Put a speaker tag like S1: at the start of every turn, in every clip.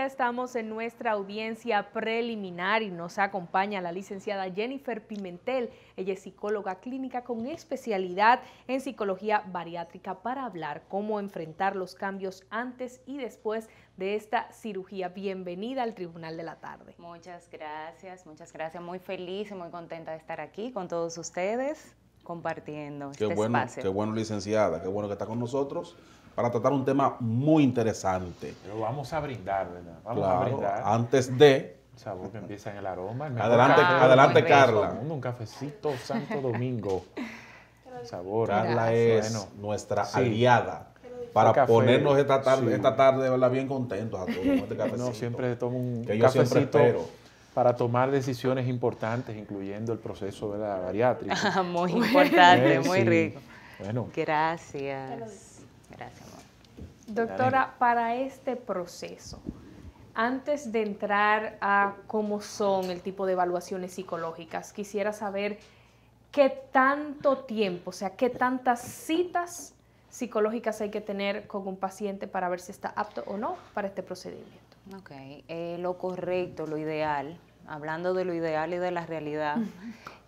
S1: ya estamos en nuestra audiencia preliminar y nos acompaña la licenciada Jennifer Pimentel. Ella es psicóloga clínica con especialidad en psicología bariátrica para hablar cómo enfrentar los cambios antes y después de esta cirugía. Bienvenida al Tribunal de la Tarde.
S2: Muchas gracias. Muy feliz y muy contenta de estar aquí con todos ustedes compartiendo este espacio.
S3: Qué bueno, licenciada, qué bueno que está con nosotros para tratar un tema muy interesante.
S4: Pero vamos a brindar, ¿verdad? Vamos
S3: Claro,
S4: a brindar.
S3: Antes de...
S4: El sabor que empieza en el aroma.
S3: Adelante, Carla.
S4: Un cafecito Santo Domingo. El sabor.
S3: Carla es nuestra aliada para ponernos esta tarde ¿verdad? Bien contentos a todos con este cafecito.
S4: No, siempre tomo un
S3: que yo
S4: cafecito
S3: siempre espero.
S4: Para tomar decisiones importantes, incluyendo el proceso de la bariátrica.
S2: Muy importante, muy
S4: sí.
S2: rico.
S4: Bueno.
S2: Gracias. Gracias, amor.
S1: Doctora, para este proceso, antes de entrar a cómo son el tipo de evaluaciones psicológicas, quisiera saber qué tanto tiempo, o sea, qué tantas citas psicológicas hay que tener con un paciente para ver si está apto o no para este procedimiento.
S2: Ok, lo correcto, lo ideal, hablando de lo ideal y de la realidad,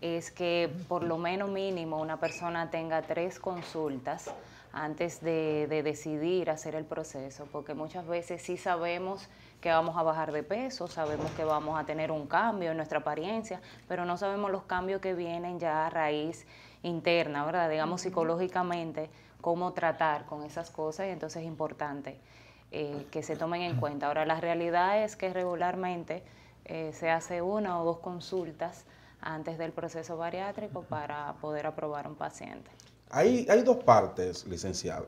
S2: es que por lo menos mínimo una persona tenga 3 consultas antes de decidir hacer el proceso, porque muchas veces sí sabemos que vamos a bajar de peso, sabemos que vamos a tener un cambio en nuestra apariencia, pero no sabemos los cambios que vienen ya a raíz interna, ¿verdad? Digamos psicológicamente, cómo tratar con esas cosas, y entonces es importante que se tomen en cuenta. Ahora, la realidad es que regularmente se hace 1 o 2 consultas antes del proceso bariátrico para poder aprobar un paciente.
S3: Hay 2 partes, licenciada.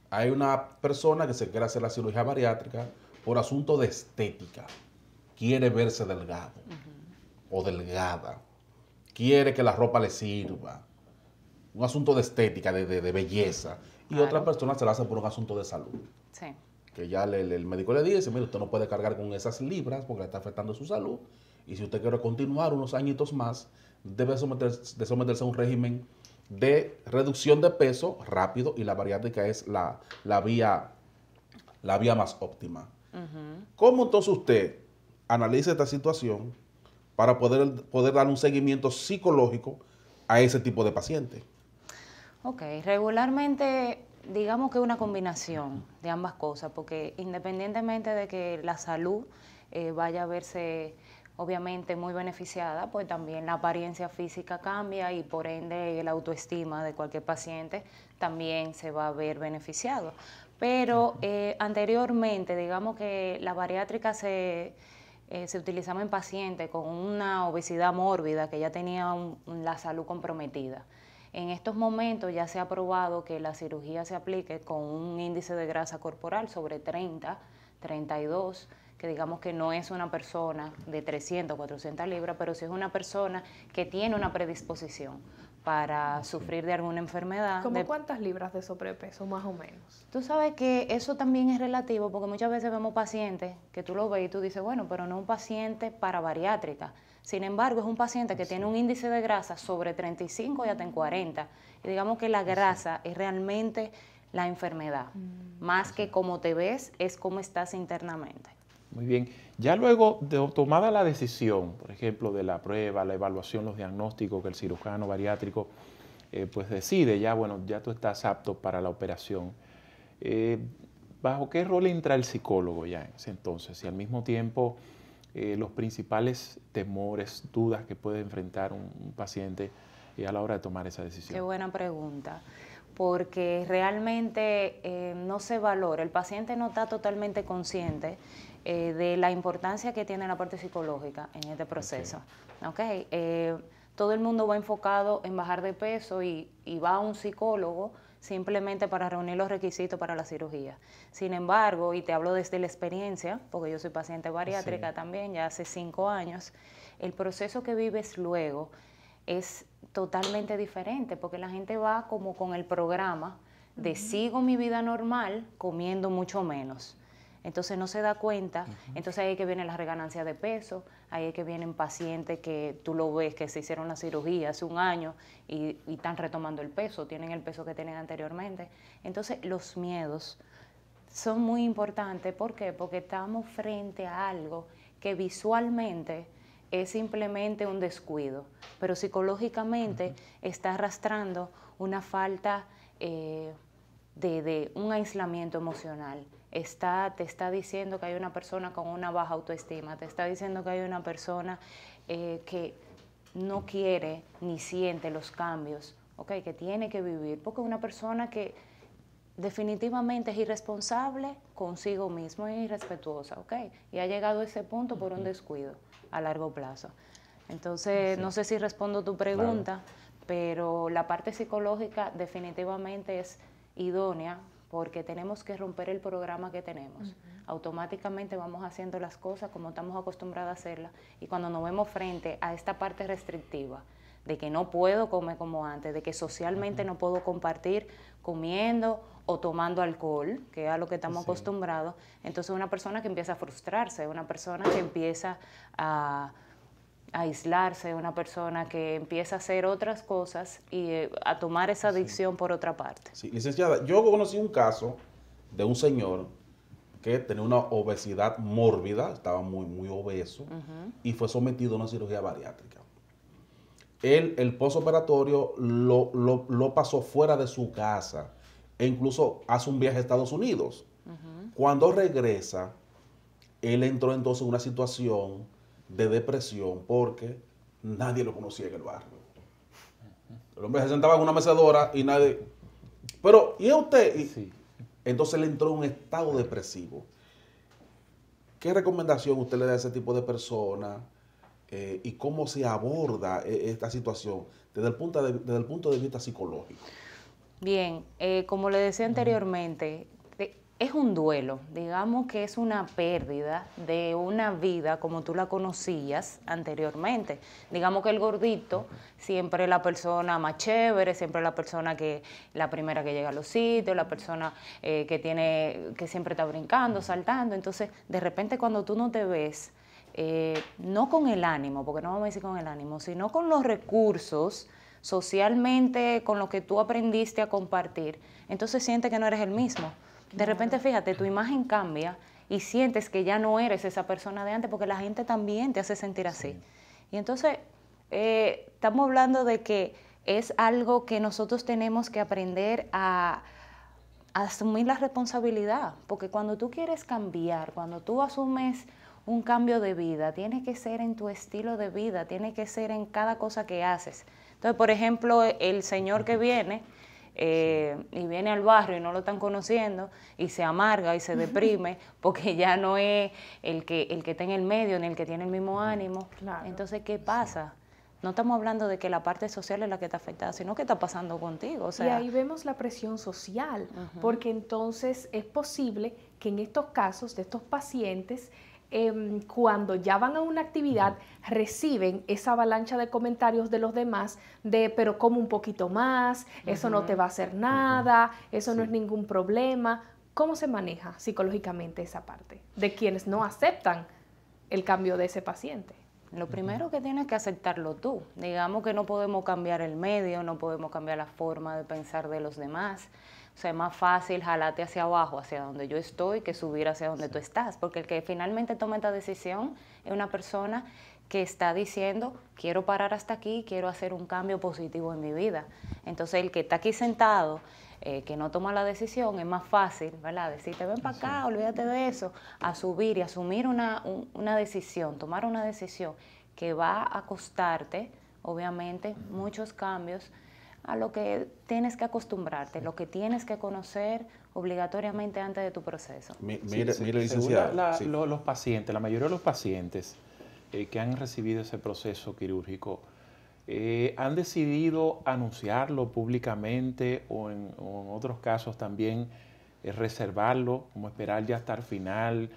S3: Hay una persona que se quiere hacer la cirugía bariátrica por asunto de estética. Quiere verse delgado o delgada. Quiere que la ropa le sirva. Un asunto de estética, de belleza. Y
S2: Claro.
S3: otra persona se la hace por un asunto de salud.
S2: Sí.
S3: Que ya el médico le dice, mire, usted no puede cargar con esas libras porque le está afectando su salud. Y si usted quiere continuar unos añitos más, debe someterse a un régimen de reducción de peso rápido, y la bariátrica es la vía más óptima. ¿Cómo entonces usted analiza esta situación para poder dar un seguimiento psicológico a ese tipo de paciente?
S2: Ok, regularmente digamos que una combinación de ambas cosas, porque independientemente de que la salud vaya a verse obviamente muy beneficiada, pues también la apariencia física cambia y por ende la autoestima de cualquier paciente también se va a ver beneficiado. Pero anteriormente, digamos que la bariátrica se utilizaba en pacientes con una obesidad mórbida que ya tenía la salud comprometida. En estos momentos ya se ha probado que la cirugía se aplique con un índice de grasa corporal sobre 30, 32, que digamos que no es una persona de 300, 400 libras, pero sí es una persona que tiene una predisposición para sufrir de alguna enfermedad.
S1: ¿Cómo cuántas libras de sobrepeso, más o menos?
S2: Tú sabes que eso también es relativo, porque muchas veces vemos pacientes que tú lo ves y tú dices, bueno, pero no un paciente para bariátrica. Sin embargo, es un paciente que tiene un índice de grasa sobre 35 y hasta en 40. Y digamos que la grasa es realmente la enfermedad. Más que cómo te ves, es cómo estás internamente.
S4: Muy bien. Ya luego de tomada la decisión, por ejemplo, de la prueba, la evaluación, los diagnósticos que el cirujano bariátrico pues decide, ya bueno, ya tú estás apto para la operación. ¿Bajo qué rol entra el psicólogo ya en ese entonces? Y al mismo tiempo los principales temores, dudas que puede enfrentar un paciente a la hora de tomar esa decisión.
S2: Qué buena pregunta, porque realmente no se valora, el paciente no está totalmente consciente de la importancia que tiene la parte psicológica en este proceso. Okay. Todo el mundo va enfocado en bajar de peso y va a un psicólogo simplemente para reunir los requisitos para la cirugía. Sin embargo, y te hablo desde la experiencia, porque yo soy paciente bariátrica también, ya hace 5 años, el proceso que vives luego es totalmente diferente, porque la gente va como con el programa de sigo mi vida normal comiendo mucho menos. Entonces no se da cuenta, entonces ahí es que viene la reganancia de peso, ahí es que vienen pacientes que tú lo ves que se hicieron la cirugía hace un año y están retomando el peso, tienen el peso que tenían anteriormente. Entonces los miedos son muy importantes. ¿Por qué? Porque estamos frente a algo que visualmente es simplemente un descuido, pero psicológicamente está arrastrando una falta de un aislamiento emocional. Te está diciendo que hay una persona con una baja autoestima, te está diciendo que hay una persona que no quiere ni siente los cambios, ¿okay? Que tiene que vivir, porque una persona que definitivamente es irresponsable consigo mismo, es irrespetuosa, ¿okay? Y ha llegado a ese punto por un descuido a largo plazo. Entonces, no sé si respondo tu pregunta, pero la parte psicológica definitivamente es idónea porque tenemos que romper el programa que tenemos. Automáticamente vamos haciendo las cosas como estamos acostumbrados a hacerlas y cuando nos vemos frente a esta parte restrictiva de que no puedo comer como antes, de que socialmente no puedo compartir comiendo o tomando alcohol, que es a lo que estamos acostumbrados, entonces una persona que empieza a frustrarse, una persona que empieza a aislarse, una persona que empieza a hacer otras cosas y a tomar esa adicción por otra parte.
S3: Sí, licenciada, yo conocí un caso de un señor que tenía una obesidad mórbida, estaba muy obeso, y fue sometido a una cirugía bariátrica. Él, el postoperatorio, lo pasó fuera de su casa e incluso hace un viaje a Estados Unidos. Cuando regresa, él entró entonces en una situación de depresión porque nadie lo conocía en el barrio. El hombre se sentaba en una mecedora y nadie... Pero, ¿y usted? Y entonces él entró en un estado depresivo. ¿Qué recomendación usted le da a ese tipo de personas y cómo se aborda esta situación desde el punto de vista psicológico?
S2: Bien, como le decía anteriormente, es un duelo, digamos que es una pérdida de una vida como tú la conocías anteriormente. Digamos que el gordito siempre es la persona más chévere, siempre es la persona la primera que llega a los sitios, la persona que siempre está brincando, saltando. Entonces, de repente cuando tú no te ves, no con el ánimo, porque no vamos a decir con el ánimo, sino con los recursos, socialmente, con lo que tú aprendiste a compartir, entonces sientes que no eres el mismo. De repente, fíjate, tu imagen cambia y sientes que ya no eres esa persona de antes porque la gente también te hace sentir así. Y entonces, estamos hablando de que es algo que nosotros tenemos que aprender a asumir la responsabilidad, porque cuando tú quieres cambiar, cuando tú asumes un cambio de vida, tiene que ser en tu estilo de vida, tiene que ser en cada cosa que haces. Entonces, por ejemplo, el señor que viene... y viene al barrio y no lo están conociendo y se amarga y se deprime porque ya no es el que está en el medio ni el que tiene el mismo ánimo. Claro. Entonces, ¿qué pasa? No estamos hablando de que la parte social es la que está afectada, sino que está pasando contigo. O sea,
S1: y ahí vemos la presión social, porque entonces es posible que en estos casos de estos pacientes, cuando ya van a una actividad, reciben esa avalancha de comentarios de los demás de, pero come un poquito más, eso no te va a hacer nada, eso no es ningún problema. ¿Cómo se maneja psicológicamente esa parte de quienes no aceptan el cambio de ese paciente?
S2: Lo primero que tienes que aceptarlo tú. Digamos que no podemos cambiar el medio, no podemos cambiar la forma de pensar de los demás. O sea, es más fácil jalarte hacia abajo, hacia donde yo estoy, que subir hacia donde tú estás. Porque el que finalmente toma esta decisión es una persona que está diciendo, quiero parar hasta aquí, quiero hacer un cambio positivo en mi vida. Entonces, el que está aquí sentado, que no toma la decisión, es más fácil, ¿verdad? Decirte, ven para acá, olvídate de eso, a subir y asumir una decisión, tomar una decisión que va a costarte, obviamente, muchos cambios, a lo que tienes que acostumbrarte, lo que tienes que conocer obligatoriamente antes de tu proceso.
S3: Mire, licenciado.
S4: Los pacientes, la mayoría de los pacientes que han recibido ese proceso quirúrgico, ¿han decidido anunciarlo públicamente o en otros casos también reservarlo, como esperar ya hasta el final,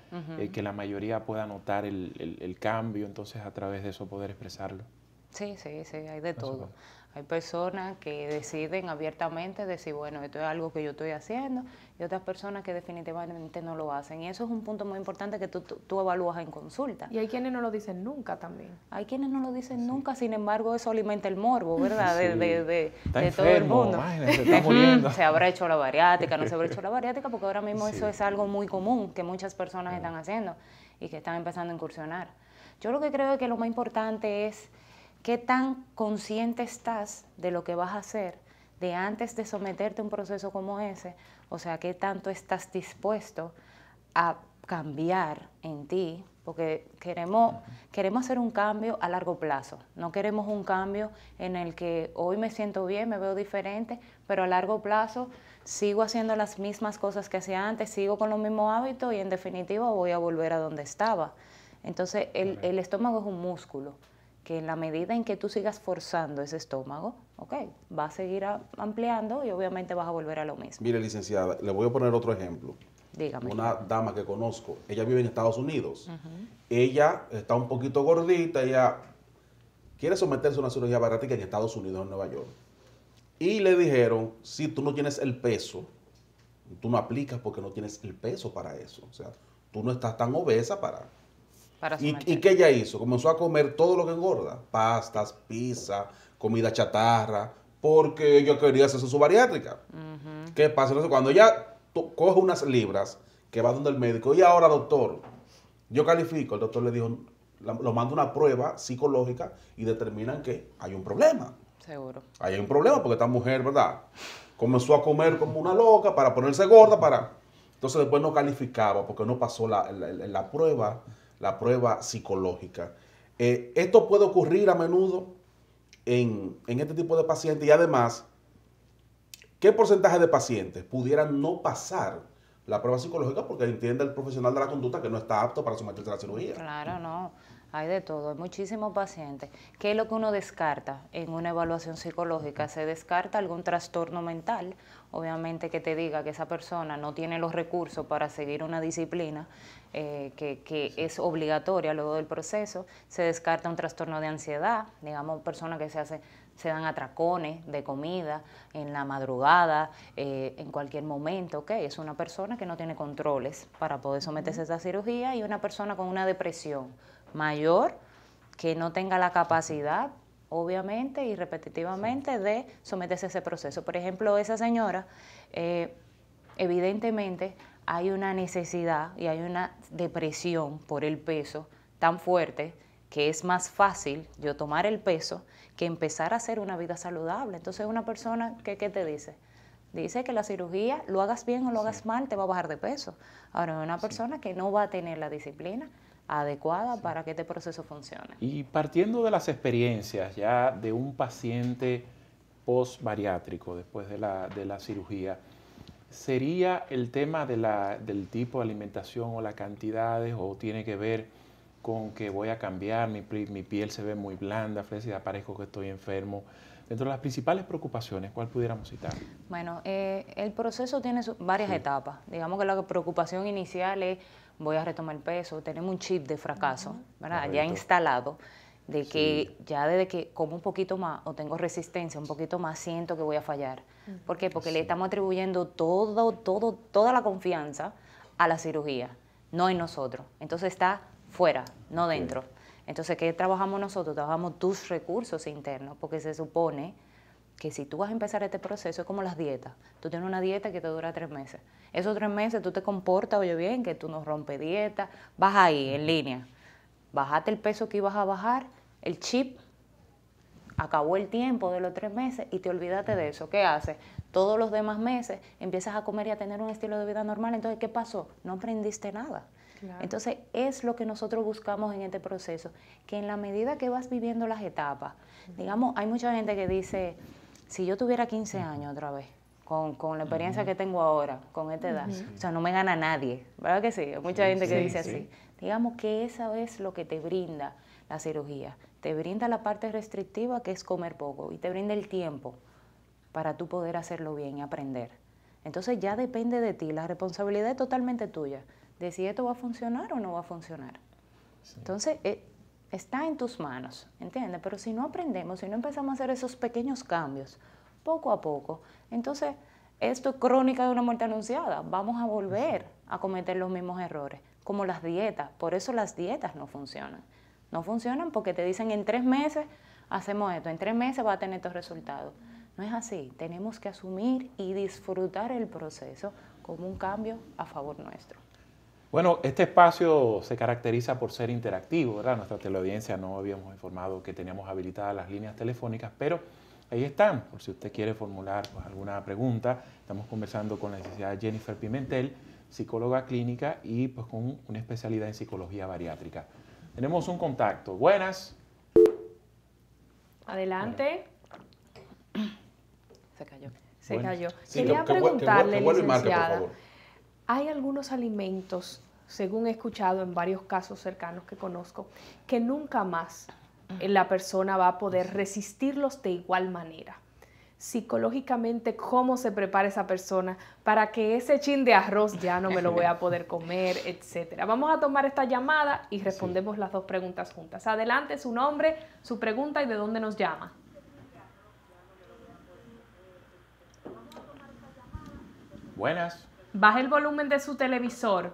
S4: que la mayoría pueda notar el cambio, entonces a través de eso poder expresarlo?
S2: Sí, sí, sí, hay de todo. Hay personas que deciden abiertamente decir, bueno, esto es algo que yo estoy haciendo, y otras personas que definitivamente no lo hacen. Y eso es un punto muy importante que tú evalúas en consulta.
S1: Y hay quienes no lo dicen nunca también.
S2: Hay quienes no lo dicen nunca, sin embargo, eso alimenta el morbo, ¿verdad? De
S4: Está
S2: todo el mundo.
S4: Se está muriendo.
S2: Se habrá hecho la bariátrica, no se habrá hecho la bariátrica, porque ahora mismo eso es algo muy común que muchas personas están haciendo y que están empezando a incursionar. Yo lo que creo es que lo más importante es qué tan consciente estás de lo que vas a hacer de antes de someterte a un proceso como ese, o sea, qué tanto estás dispuesto a cambiar en ti, porque queremos hacer un cambio a largo plazo, no queremos un cambio en el que hoy me siento bien, me veo diferente, pero a largo plazo sigo haciendo las mismas cosas que hacía antes, sigo con los mismos hábitos y en definitiva voy a volver a donde estaba. Entonces el estómago es un músculo que en la medida en que tú sigas forzando ese estómago, va a seguir ampliando y obviamente vas a volver a lo mismo.
S3: Mire, licenciada, le voy a poner otro ejemplo.
S2: Dígame.
S3: Una dama que conozco, ella vive en Estados Unidos. Ella está un poquito gordita, ella quiere someterse a una cirugía bariátrica en Estados Unidos, en Nueva York. Y le dijeron, si tú no tienes el peso, tú no aplicas porque no tienes el peso para eso. O sea, tú no estás tan obesa para ¿Y qué ella hizo? Comenzó a comer todo lo que engorda. Pastas, pizza, comida chatarra, porque ella quería hacerse su bariátrica. ¿Qué pasa? Entonces, cuando ella coge unas libras, que va donde el médico, y ahora, doctor, yo califico, el doctor le dijo, lo manda una prueba psicológica y determinan que hay un problema.
S2: Seguro.
S3: Hay un problema porque esta mujer, ¿verdad? Comenzó a comer como una loca para ponerse gorda, Entonces después no calificaba porque no pasó la prueba psicológica. Esto puede ocurrir a menudo en este tipo de pacientes y además, ¿qué porcentaje de pacientes pudieran no pasar la prueba psicológica porque entiende el profesional de la conducta que no está apto para someterse a la cirugía?
S2: Claro, no. Hay de todo, hay muchísimos pacientes. ¿Qué es lo que uno descarta en una evaluación psicológica? Se descarta algún trastorno mental, obviamente que te diga que esa persona no tiene los recursos para seguir una disciplina que es obligatoria luego del proceso. Se descarta un trastorno de ansiedad, digamos, personas que se dan atracones de comida en la madrugada, en cualquier momento, es una persona que no tiene controles para poder someterse a esa cirugía y una persona con una depresión mayor que no tenga la capacidad, obviamente y repetitivamente, de someterse a ese proceso. Por ejemplo, esa señora, evidentemente hay una necesidad y hay una depresión por el peso tan fuerte que es más fácil yo tomar el peso que empezar a hacer una vida saludable. Entonces una persona que, ¿qué te dice? Dice que la cirugía, lo hagas bien o lo hagas mal, te va a bajar de peso. Ahora, una persona que no va a tener la disciplina adecuada para que este proceso funcione.
S4: Y partiendo de las experiencias ya de un paciente post-bariátrico después de la cirugía, ¿sería el tema del tipo de alimentación o las cantidades o tiene que ver con que voy a cambiar, mi piel se ve muy blanda, flácida, parezco que estoy enfermo? Dentro de las principales preocupaciones, ¿cuál pudiéramos citar?
S2: Bueno, el proceso tiene varias etapas. Digamos que la preocupación inicial es voy a retomar el peso, tenemos un chip de fracaso, ¿verdad? Ya instalado, de que ya desde que como un poquito más o tengo resistencia un poquito más, siento que voy a fallar. ¿Por qué? Porque le estamos atribuyendo toda la confianza a la cirugía, no en nosotros. Entonces está fuera, no dentro. Entonces, ¿qué trabajamos nosotros? Trabajamos tus recursos internos, porque se supone que si tú vas a empezar este proceso es como las dietas. Tú tienes una dieta que te dura 3 meses. Esos 3 meses tú te comportas, oye bien, que tú no rompes dieta, vas ahí en línea, bajaste el peso que ibas a bajar, el chip, acabó el tiempo de los 3 meses y te olvidaste de eso. ¿Qué haces? Todos los demás meses empiezas a comer y a tener un estilo de vida normal. Entonces, ¿qué pasó? No aprendiste nada. Claro. Entonces, es lo que nosotros buscamos en este proceso, que en la medida que vas viviendo las etapas, digamos, hay mucha gente que dice, si yo tuviera 15 años otra vez, con la experiencia que tengo ahora, con esta edad, o sea, no me gana nadie, ¿verdad que sí? Hay mucha gente que dice así. Digamos que eso es lo que te brinda la cirugía. Te brinda la parte restrictiva, que es comer poco, y te brinda el tiempo para tú poder hacerlo bien y aprender. Entonces ya depende de ti, la responsabilidad es totalmente tuya, de si esto va a funcionar o no va a funcionar. Entonces, está en tus manos, ¿entiendes? Pero si no aprendemos, si no empezamos a hacer esos pequeños cambios, poco a poco, entonces esto es crónica de una muerte anunciada. Vamos a volver a cometer los mismos errores, como las dietas. Por eso las dietas no funcionan. No funcionan porque te dicen en 3 meses hacemos esto, en 3 meses va a tener estos resultados. No es así. Tenemos que asumir y disfrutar el proceso como un cambio a favor nuestro.
S4: Bueno, este espacio se caracteriza por ser interactivo, ¿verdad? Nuestra teleaudiencia no habíamos informado que teníamos habilitadas las líneas telefónicas, pero ahí están, por si usted quiere formular pues, alguna pregunta. Estamos conversando con la licenciada Jennifer Pimentel, psicóloga clínica y pues con una especialidad en psicología bariátrica. Tenemos un contacto. Buenas.
S1: Adelante.
S2: Se cayó.
S1: Se
S4: Bueno.
S1: cayó.
S3: Sí,
S1: Quería
S3: que
S1: preguntarle,
S3: vuelva y marque, por
S1: licenciada,
S3: favor.
S1: hay algunos alimentos, según he escuchado en varios casos cercanos que conozco, que nunca más la persona va a poder resistirlos de igual manera. Psicológicamente, ¿cómo se prepara esa persona para que ese chin de arroz ya no me lo voy a poder comer, etcétera? Vamos a tomar esta llamada y respondemos las 2 preguntas juntas. Adelante, su nombre, su pregunta y de dónde nos llama.
S4: Buenas.
S1: Baje el volumen de su televisor.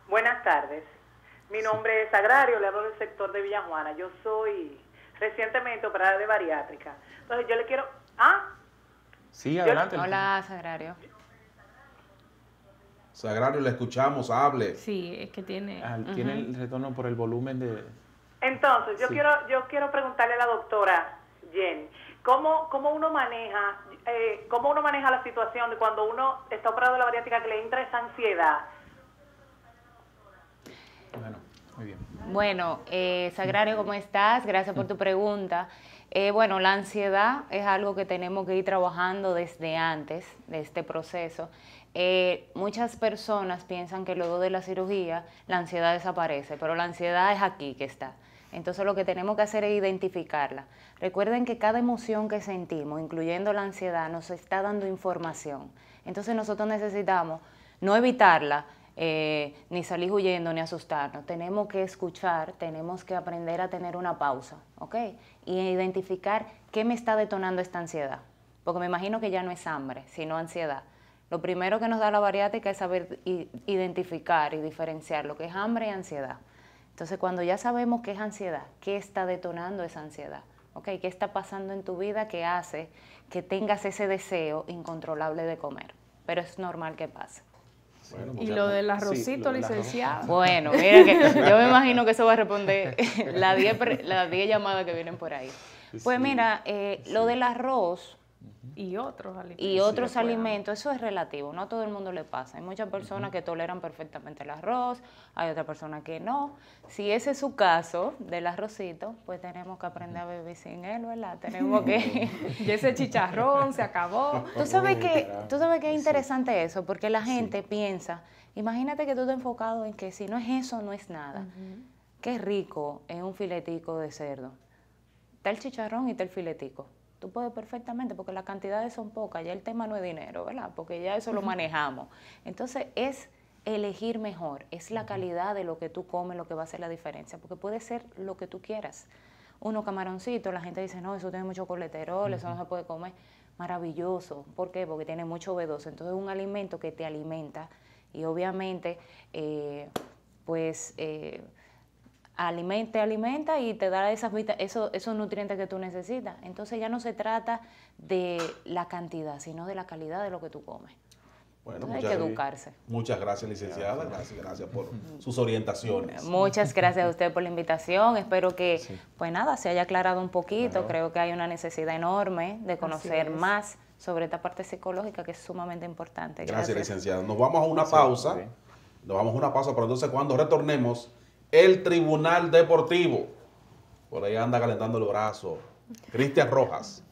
S5: Buenas tardes. Mi nombre es Agrario, le hablo del sector de Villa Juana. Yo soy recientemente operada de bariátrica. Entonces yo le quiero...
S4: Sí, adelante.
S2: Hola, Sagrario.
S3: Sagrario, le escuchamos, hable.
S1: Sí, es que tiene...
S4: Tiene el retorno por el volumen de...
S5: Entonces, yo
S4: Sí.
S5: quiero preguntarle a la doctora Jenny, ¿cómo uno maneja la situación de cuando uno está operado de la bariátrica que le entra esa ansiedad?
S4: Bueno, muy bien.
S2: Bueno, Sagrario, ¿cómo estás? Gracias por tu pregunta. Bueno, la ansiedad es algo que tenemos que ir trabajando desde antes de este proceso. Muchas personas piensan que luego de la cirugía la ansiedad desaparece, pero la ansiedad es aquí que está. Entonces lo que tenemos que hacer es identificarla. Recuerden que cada emoción que sentimos, incluyendo la ansiedad, nos está dando información. Entonces nosotros necesitamos no evitarla, ni salir huyendo, ni asustarnos. Tenemos que escuchar, tenemos que aprender a tener una pausa, ¿ok? Y identificar qué me está detonando esta ansiedad. Porque me imagino que ya no es hambre, sino ansiedad. Lo primero que nos da la bariátrica es saber identificar y diferenciar lo que es hambre y ansiedad. Entonces, cuando ya sabemos qué es ansiedad, qué está detonando esa ansiedad, ¿ok? ¿Qué está pasando en tu vida que hace que tengas ese deseo incontrolable de comer? Pero es normal que pase.
S3: Bueno,
S1: Y
S3: muchas-
S1: lo del
S4: Sí,
S1: arrocito,
S4: lo del arroz.
S1: licenciada.
S2: Bueno, mira que yo me imagino que eso va a responder las 10 llamadas que vienen por ahí. Pues
S4: Sí,
S2: mira, lo del arroz
S1: Y otros alimentos.
S2: y otros
S1: que puedan.
S2: alimentos, eso es relativo, no a todo el mundo le pasa. Hay muchas personas que toleran perfectamente el arroz, hay otras personas que no. Si ese es su caso del arrocito, pues tenemos que aprender a vivir sin él, ¿verdad? Tenemos que...
S1: Y ese chicharrón se acabó.
S2: Tú sabes
S4: caramba.
S2: que es interesante eso, porque la gente piensa, imagínate que tú estás enfocado en que si no es eso, no es nada. Qué rico es un filetico de cerdo. Está el chicharrón y está el filetico. Tú puedes perfectamente, porque las cantidades son pocas, ya el tema no es dinero, ¿verdad? Porque ya eso lo manejamos. Entonces es elegir mejor, es la calidad de lo que tú comes lo que va a hacer la diferencia, porque puede ser lo que tú quieras. Unos camaroncitos, la gente dice, no, eso tiene mucho colesterol, eso no se puede comer. Maravilloso. ¿Por qué? Porque tiene mucho B12. Entonces es un alimento que te alimenta y obviamente, alimenta y te da esos nutrientes que tú necesitas. Entonces ya no se trata de la cantidad, sino de la calidad de lo que tú comes.
S3: Bueno,
S2: Entonces hay que educarse.
S3: muchas gracias, licenciada. Gracias por sus orientaciones.
S2: Muchas gracias a usted por la invitación. Espero que,
S4: Sí.
S2: pues nada, se haya aclarado un poquito.
S3: Claro.
S2: Creo que hay una necesidad enorme de conocer
S1: es.
S2: más sobre esta parte psicológica que es sumamente importante.
S3: Gracias, licenciada. Nos vamos a una
S4: Sí,
S3: pausa.
S4: muy bien.
S3: Nos vamos a una pausa, pero entonces cuando retornemos, el Tribunal Deportivo. Por ahí anda calentando el brazo. Cristian Rojas.